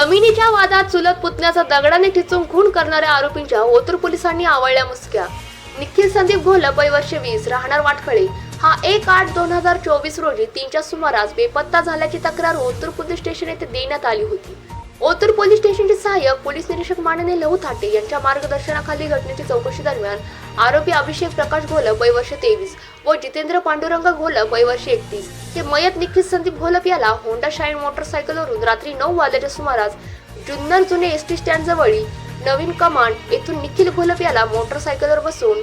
जमिनीच्या वादात चुलत पुतण्याचा दगडाने ठिचून खून करणाऱ्या आरोपींच्या ओतूर पोलिसांनी आवळल्या मुसक्या। निखिल संदीप घोलप वय वर्ष 20 राहणार वाटखळे हा 1/8/2024 रोजी 3च्या सुमारास बेपत्ता झाल्याची तक्रार ओतूर पोलीस स्टेशन येथे देण्यात आली होती। ओतूर पोलीस स्टेशनचे सहाय्यक पोलीस निरीक्षक माननीय लहू थाटे यांच्या मार्गदर्शनाखाली घटनेची चौकशी दरम्यान आरोपी अभिषेक प्रकाश घोलप वय वर्ष 23 व जितेंद्र पांडुरंग घोलप वय वर्ष 31 हे मयत निखिल संदीप घोलप याला होंडा शाईन मोटरसायकलवरून रात्री 9 वाजल्याच्या सुमारास जुन्नर जुने एसटी स्टँड जवळील नवीन कमांड येथून निखिल घोलप याला मोटरसायकलवर बसवून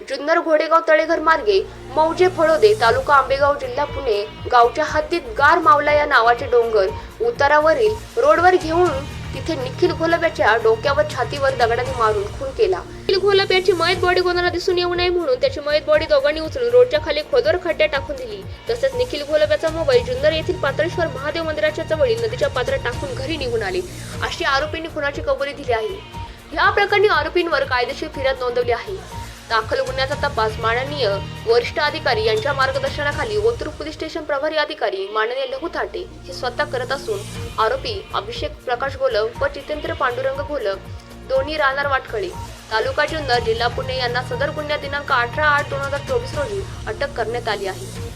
जुन्नर घोडेगाव तळेघर मार्गे मौजे फळोदे तालुका आंबेगाव जिल्हा पुणे गावच्या हद्दीत गार मावला या नावाचे डोंगर उतारावरील रोडवर घेऊन तिथे निखिल घोलप याच्या डोक्यावर छातीवर दगडाने मारून खून केला। निखिल घोलप याची मयत बॉडी कोणाला दिसून येऊ नये म्हणून त्याची मयत बॉडी दोघांनी उचलून रोडच्या खाली खोदवर खड्ड्यात टाकून दिली। तसेच निखिल घोलप याचा मोबाईल जुन्नर येथील पाताळेश्वर महादेव मंदिराच्या जवळील नदीच्या पात्रात टाकून घरी निघून आले अशी आरोपींनी खुनाची कबुली दिली आहे। या प्रकरणी आरोपींवर कायदेशीर फिर्याद नोंदवली आहे। दाखल गुन्ह्याचा तपास माननीय वरिष्ठ अधिकारी यांच्या मार्गदर्शनाखाली ओतूर पोलीस स्टेशन प्रभारी अधिकारी माननीय लहू थाटे हे स्वतः करत असून आरोपी अभिषेक प्रकाश घोलप व जितेंद्र पांडुरंग घोलप दोन्ही राहणार वाटखळे तालुका जुन्नर जिल्हा पुणे यांना सदर गुन्ह्यात दिनांक 18/8/2024 रोजी अटक करण्यात आली आहे।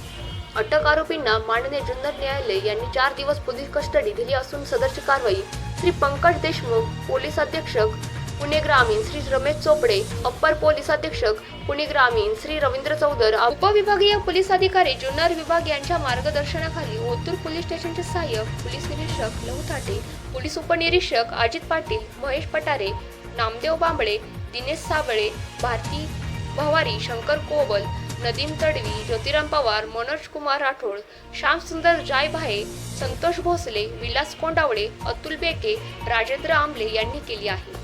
अटक आरोपींना माननीय जुन्नर न्यायालय यांनी 4 दिवस पोलीस कस्टडी दिली असून सदरची कारवाई श्री पंकज देशमुख पोलीस अधीक्षक पुणे ग्रामीण श्री रमेश चोपडे अप्पर पोलीस अधीक्षक पुणे ग्रामीण श्री रवींद्र चौधर उपविभागीय पोलीस अधिकारी जुन्नर विभाग यांच्या मार्गदर्शनाखाली ओतूर पोलीस स्टेशनचे सहाय्यक पोलीस निरीक्षक लहू थाटे पोलीस उपनिरीक्षक अजित पाटील महेश पटारे नामदेव बांबळे दिनेश साबळे भारती भवारी शंकर कोवल नदीम तडवी ज्योतिराम पवार मनोज कुमार राठोड श्याम सुंदर जाय भाये संतोष भोसले विलास कोंडावळे अतुल बेके राजेंद्र आंबले यांनी केली आहे।